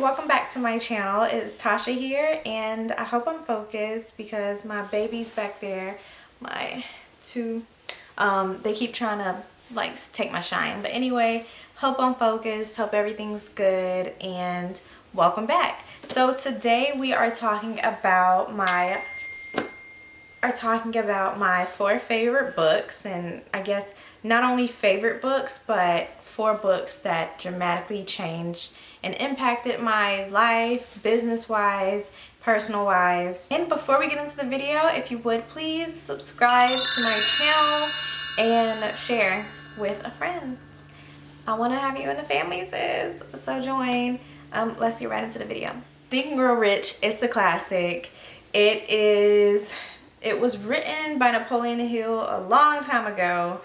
welcome back to my channel. It's Tasha here, and I hope I'm focused because my baby's back there, my two, they keep trying to like take my shine. But anyway, hope I'm focused, hope everything's good, and welcome back. So today we are talking about my 4 favorite books, and I guess not only favorite books, but 4 books that dramatically changed and impacted my life, business-wise, personal-wise. And before we get into the video, if you would please subscribe to my channel and share with a friend. I want to have you in the family, sis. So join. Let's get right into the video. Think and Grow Rich. It's a classic. It was written by Napoleon Hill a long time ago.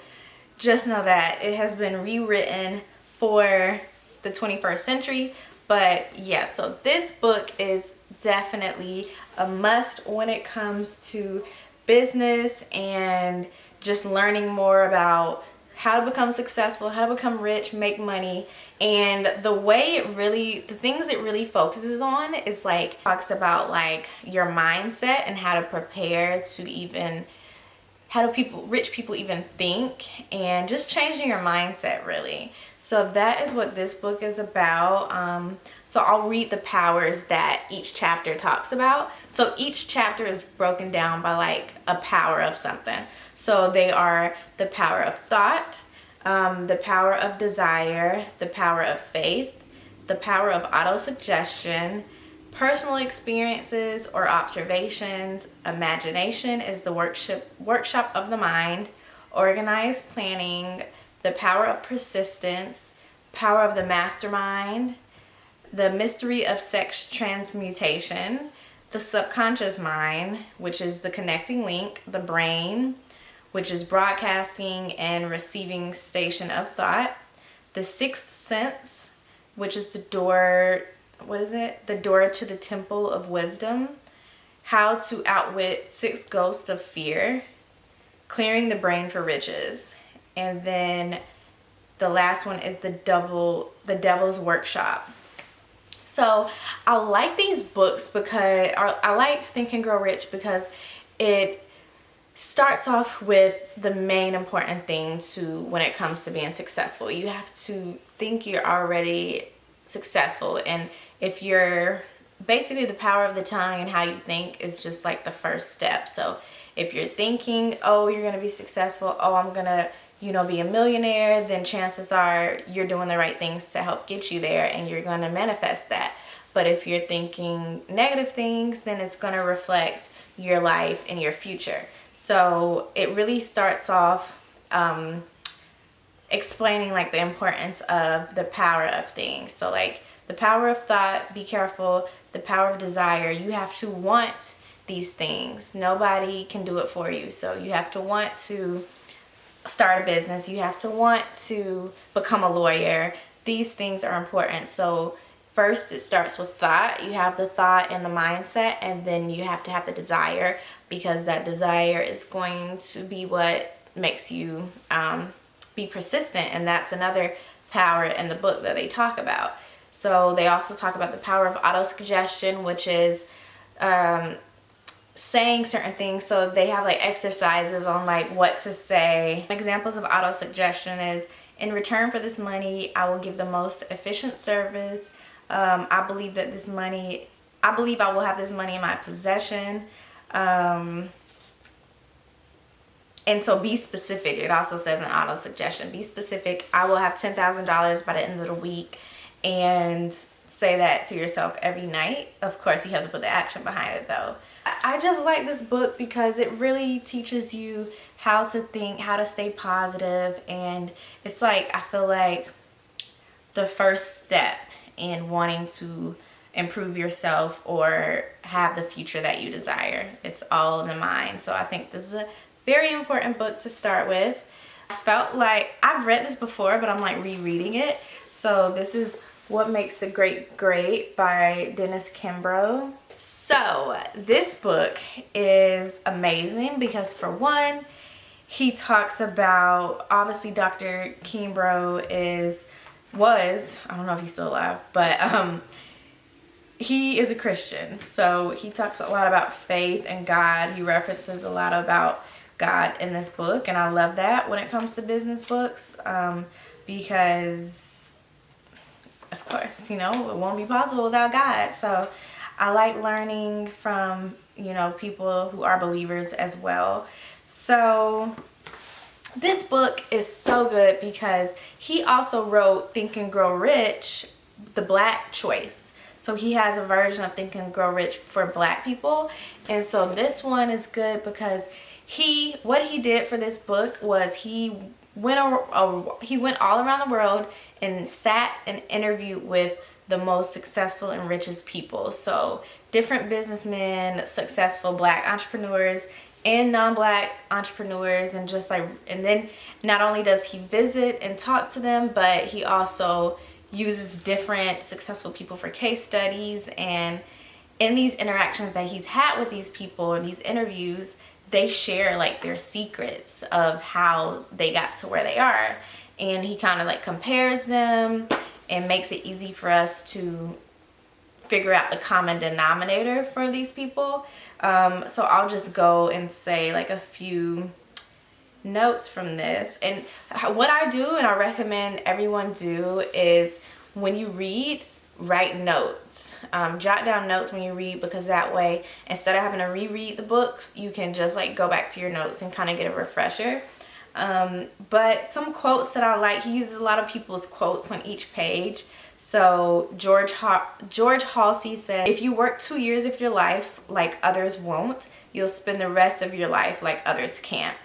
Just know that it has been rewritten for the 21st century. But yeah, so this book is definitely a must when it comes to business and just learning more about how to become successful, how to become rich, make money. And the things it really focuses on is like, talks about like your mindset and how to prepare to even, how do rich people even think, and just changing your mindset really. So that is what this book is about. So I'll read the powers that each chapter talks about. So each chapter is broken down by like a power of something. So they are the power of thought, the power of desire, the power of faith, the power of autosuggestion, personal experiences or observations, imagination is the workshop of the mind, organized planning, the power of persistence, power of the mastermind, the mystery of sex transmutation, the subconscious mind, which is the connecting link, the brain, which is broadcasting and receiving station of thought, the sixth sense, which is the door, the door to the temple of wisdom, how to outwit 6 ghosts of fear, clearing the brain for riches. And then the last one is the devil's workshop. So I like these books because I like Think and Grow Rich because it starts off with the main important thing when it comes to being successful. You have to think you're already successful, and if you're basically, the power of the tongue and how you think is just like the first step. So if you're thinking, oh, you're gonna be successful, oh, I'm gonna be a millionaire, then chances are you're doing the right things to help get you there, and you're gonna manifest that. But if you're thinking negative things, then it's gonna reflect your life and your future. So it really starts off explaining like the importance of the power of things. So like the power of thought, be careful. The power of desire, you have to want these things. Nobody can do it for you. So you have to want to start a business. You have to want to become a lawyer. These things are important. So first it starts with thought. You have the thought and the mindset, and then you have to have the desire, because that desire is going to be what makes you be persistent. And that's another power in the book that they talk about. So they also talk about the power of autosuggestion, which is saying certain things. So they have like exercises on like what to say. Examples of autosuggestion is, in return for this money, I will give the most efficient service. I believe I will have this money in my possession. And so be specific. It also says in autosuggestion, be specific. I will have $10,000 by the end of the week, and say that to yourself every night. Of course, you have to put the action behind it though. I just like this book because it really teaches you how to think, how to stay positive, and it's like, I feel like the first step in wanting to improve yourself or have the future that you desire. It's all in the mind. So I think this is a very important book to start with. I felt like I've read this before, but I'm like rereading it. So this is What Makes the Great Great by Dennis Kimbro. So this book is amazing because, for one, he talks about, obviously Dr. Kimbro was, I don't know if he's still alive, but he is a Christian, so he talks a lot about faith and God. He references a lot about God in this book, and I love that when it comes to business books, because of course, you know, it won't be possible without God. So I like learning from, you know, people who are believers as well. So this book is so good because he also wrote Think and Grow Rich, the Black choice. So he has a version of Think and Grow Rich for Black people. And so this one is good because what he did for this book was he went all around the world and sat and interviewed with the most successful and richest people. So different businessmen, successful Black entrepreneurs, and non-Black entrepreneurs, and then not only does he visit and talk to them, but he also uses different successful people for case studies. And in these interactions that he's had with these people in these interviews, they share like their secrets of how they got to where they are, and he kind of like compares them and makes it easy for us to figure out the common denominator for these people. So I'll just go and say like a few notes from this. And what I do, and I recommend everyone do, is when you read, write notes. Jot down notes when you read, because that way, instead of having to reread the books, you can just like go back to your notes and kind of get a refresher. But some quotes that I like, he uses a lot of people's quotes on each page. So George Halsey said, "If you work 2 years of your life like others won't, you'll spend the rest of your life like others can't."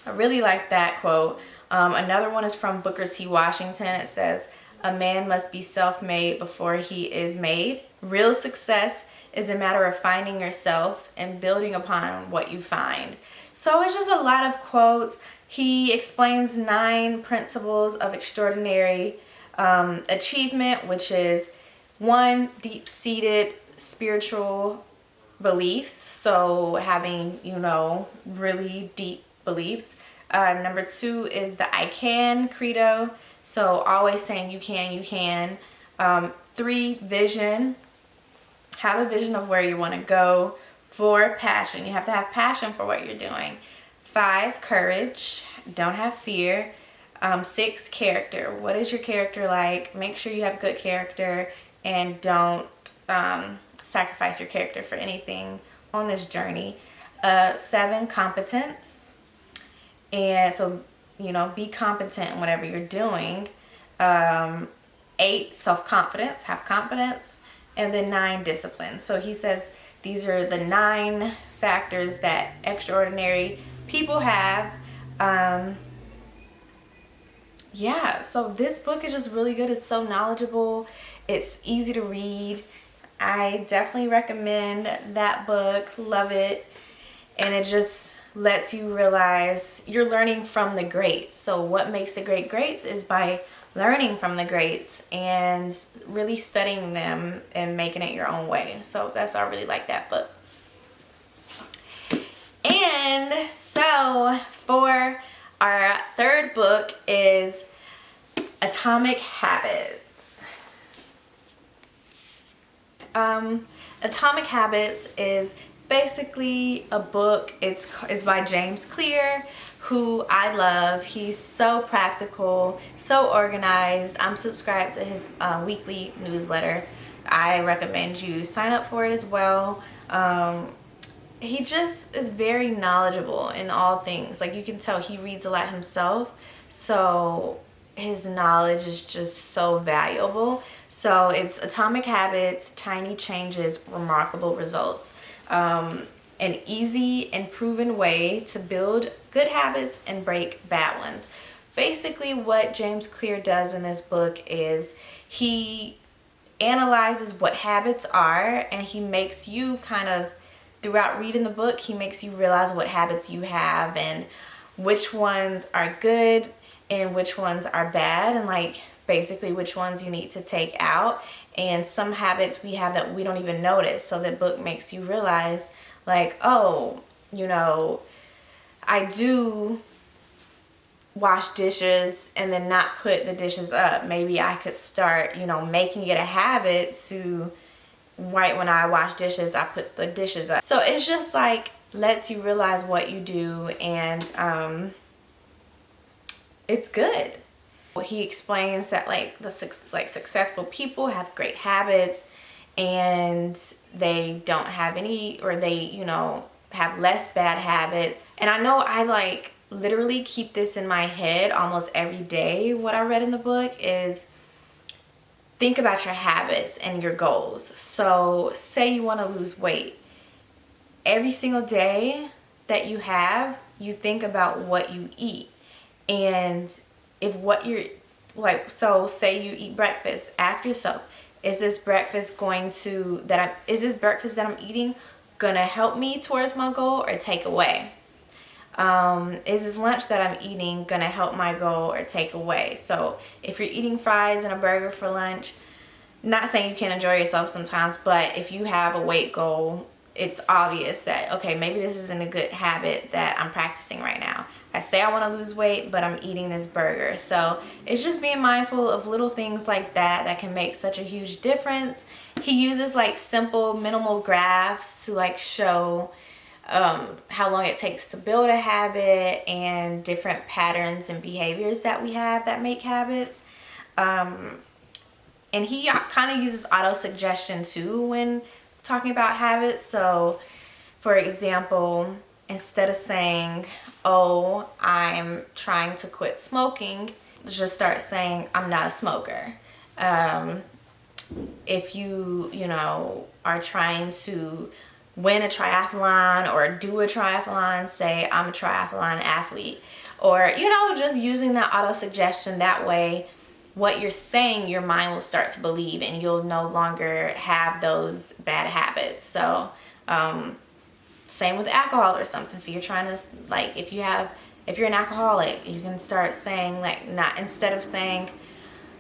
I really like that quote. Another one is from Booker T. Washington. It says, "A man must be self-made before he is made. Real success is a matter of finding yourself and building upon what you find." So it's just a lot of quotes. He explains 9 principles of extraordinary achievement, which is 1, deep-seated spiritual beliefs. So having, you know, really deep beliefs. Number 2 is the I can credo. So always saying you can, you can. 3, vision. Have a vision of where you want to go. 4, passion. You have to have passion for what you're doing. 5, courage. Don't have fear. 6, character. What is your character like? Make sure you have good character, and don't sacrifice your character for anything on this journey. 7, competence. And so, you know, be competent in whatever you're doing. 8, self-confidence. Have confidence. And then 9, discipline. So he says these are the 9 factors that extraordinary people have. Yeah, so this book is just really good. It's so knowledgeable. It's easy to read. I definitely recommend that book. Love it. And it just lets you realize you're learning from the greats. So what makes the greats is by learning from the greats and really studying them and making it your own way. So that's why I really like that book. And so for our third book is Atomic Habits. Atomic Habits is basically a book. It's by James Clear, who I love. He's so practical, so organized. I'm subscribed to his weekly newsletter. I recommend you sign up for it as well. He just is very knowledgeable in all things. Like, you can tell he reads a lot himself, so his knowledge is just so valuable. So it's Atomic Habits, Tiny Changes, Remarkable Results. An easy and proven way to build good habits and break bad ones. Basically what James Clear does in this book is he analyzes what habits are, and he makes you kind of, throughout reading the book, he makes you realize what habits you have and which ones are good and which ones are bad, and like basically which ones you need to take out. And some habits we have that we don't even notice. So the book makes you realize, like, oh, you know, I do wash dishes and then not put the dishes up. Maybe I could start, you know, making it a habit to right when I wash dishes, I put the dishes up. So it's just like lets you realize what you do, and it's good. He explains that like successful people have great habits, and they don't have any, or they, you know, have less bad habits. And I know I like literally keep this in my head almost every day. What I read in the book is think about your habits and your goals. So say you want to lose weight. Every single day that you think about what you eat. And if what you're like, so say you eat breakfast, ask yourself, is this breakfast that I'm eating gonna help me towards my goal or take away? Is this lunch that I'm eating gonna help my goal or take away? So if you're eating fries and a burger for lunch, not saying you can't enjoy yourself sometimes, but if you have a weight goal, it's obvious that, okay, maybe this isn't a good habit that I'm practicing right now. I say I want to lose weight, but I'm eating this burger. So it's just being mindful of little things like that that can make such a huge difference. He uses like simple, minimal graphs to like show how long it takes to build a habit and different patterns and behaviors that we have that make habits. And he kind of uses auto-suggestion too when talking about habits. So for example, instead of saying, oh, I'm trying to quit smoking, just start saying, I'm not a smoker. If you know, are trying to win a triathlon or do a triathlon, say, I'm a triathlon athlete. Or, you know, just using that auto-suggestion. That way, what you're saying, your mind will start to believe, and you'll no longer have those bad habits. So, same with alcohol or something. If you're trying to, like, if you're an alcoholic, you can start saying, like, not, instead of saying,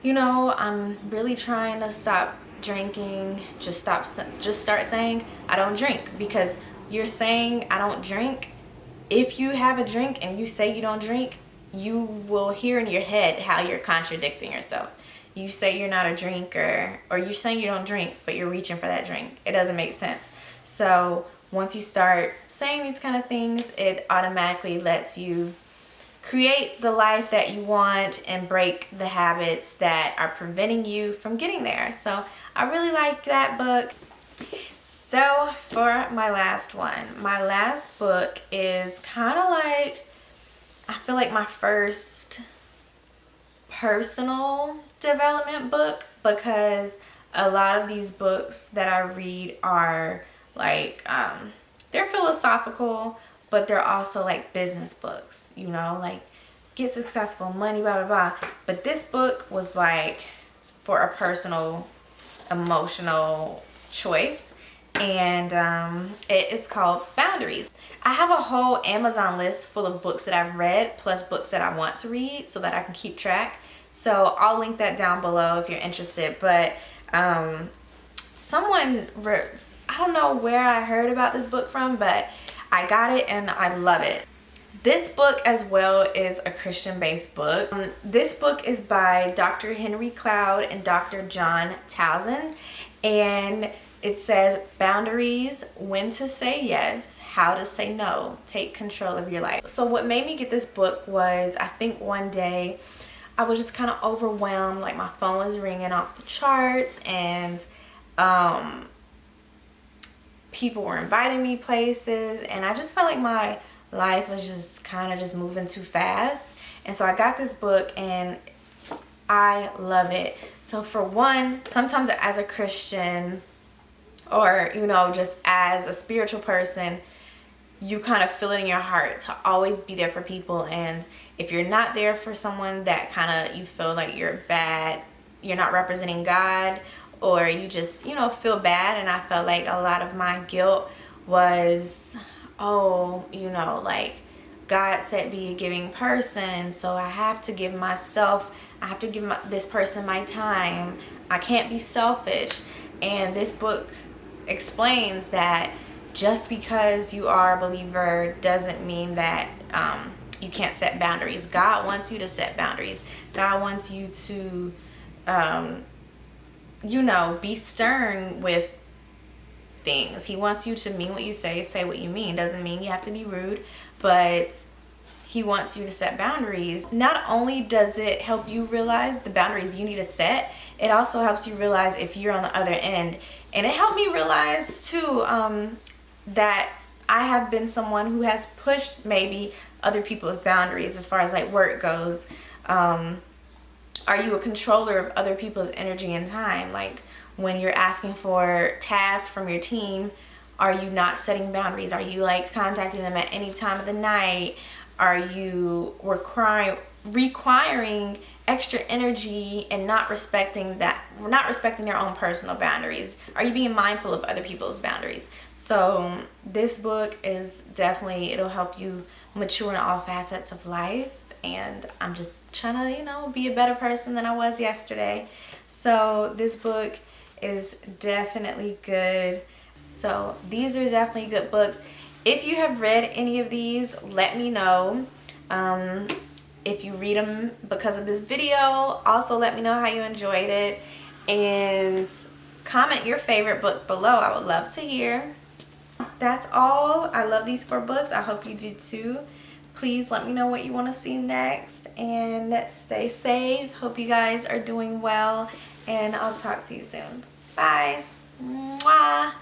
you know, I'm really trying to stop drinking, just start saying, I don't drink. Because you're saying, I don't drink. If you have a drink and you say you don't drink, you will hear in your head how you're contradicting yourself. You say you're not a drinker, or you're saying you don't drink, but you're reaching for that drink. It doesn't make sense. So once you start saying these kind of things, it automatically lets you create the life that you want and break the habits that are preventing you from getting there. So I really like that book. So for my last book is kind of like, I feel like my first personal development book, because a lot of these books that I read are like, they're philosophical, but they're also like business books, you know, like get successful, money, blah, blah, blah. But this book was like for a personal, emotional choice. And it is called Boundaries. I have a whole Amazon list full of books that I've read, plus books that I want to read, so that I can keep track. So I'll link that down below if you're interested. But I don't know where I heard about this book from, but I got it and I love it. This book as well is a Christian-based book. This book is by Dr. Henry Cloud and Dr. John Townsend, and it says, boundaries, when to say yes, how to say no, take control of your life. So what made me get this book was, I think one day I was just kind of overwhelmed, like my phone was ringing off the charts, and people were inviting me places, and I just felt like my life was just kind of just moving too fast. And so I got this book and I love it. So for one, sometimes as a Christian, or, you know, just as a spiritual person, you kind of feel it in your heart to always be there for people. And if you're not there for someone that kind of, you feel like you're bad, you're not representing God, or you just, you know, feel bad. And I felt like a lot of my guilt was, oh, you know, like God said be a giving person, so I have to give myself, I have to give this person my time. I can't be selfish. And this book explains that just because you are a believer doesn't mean that you can't set boundaries. God wants you to set boundaries. God wants you to, you know, be stern with things. He wants you to mean what you say what you mean. Doesn't mean you have to be rude, but he wants you to set boundaries. Not only does it help you realize the boundaries you need to set, it also helps you realize if you're on the other end. And it helped me realize too that I have been someone who has pushed maybe other people's boundaries as far as like work goes. Are you a controller of other people's energy and time? Like when you're asking for tasks from your team, are you not setting boundaries? Are you like contacting them at any time of the night? Are you requiring extra energy and not respecting their own personal boundaries? Are you being mindful of other people's boundaries? So this book is definitely, it'll help you mature in all facets of life. And I'm just trying to, you know, be a better person than I was yesterday. So this book is definitely good. So these are definitely good books. If you have read any of these, let me know. If you read them because of this video, also let me know how you enjoyed it. And comment your favorite book below. I would love to hear. That's all. I love these 4 books. I hope you do too. Please let me know what you want to see next, and stay safe. Hope you guys are doing well, and I'll talk to you soon. Bye. Mwah.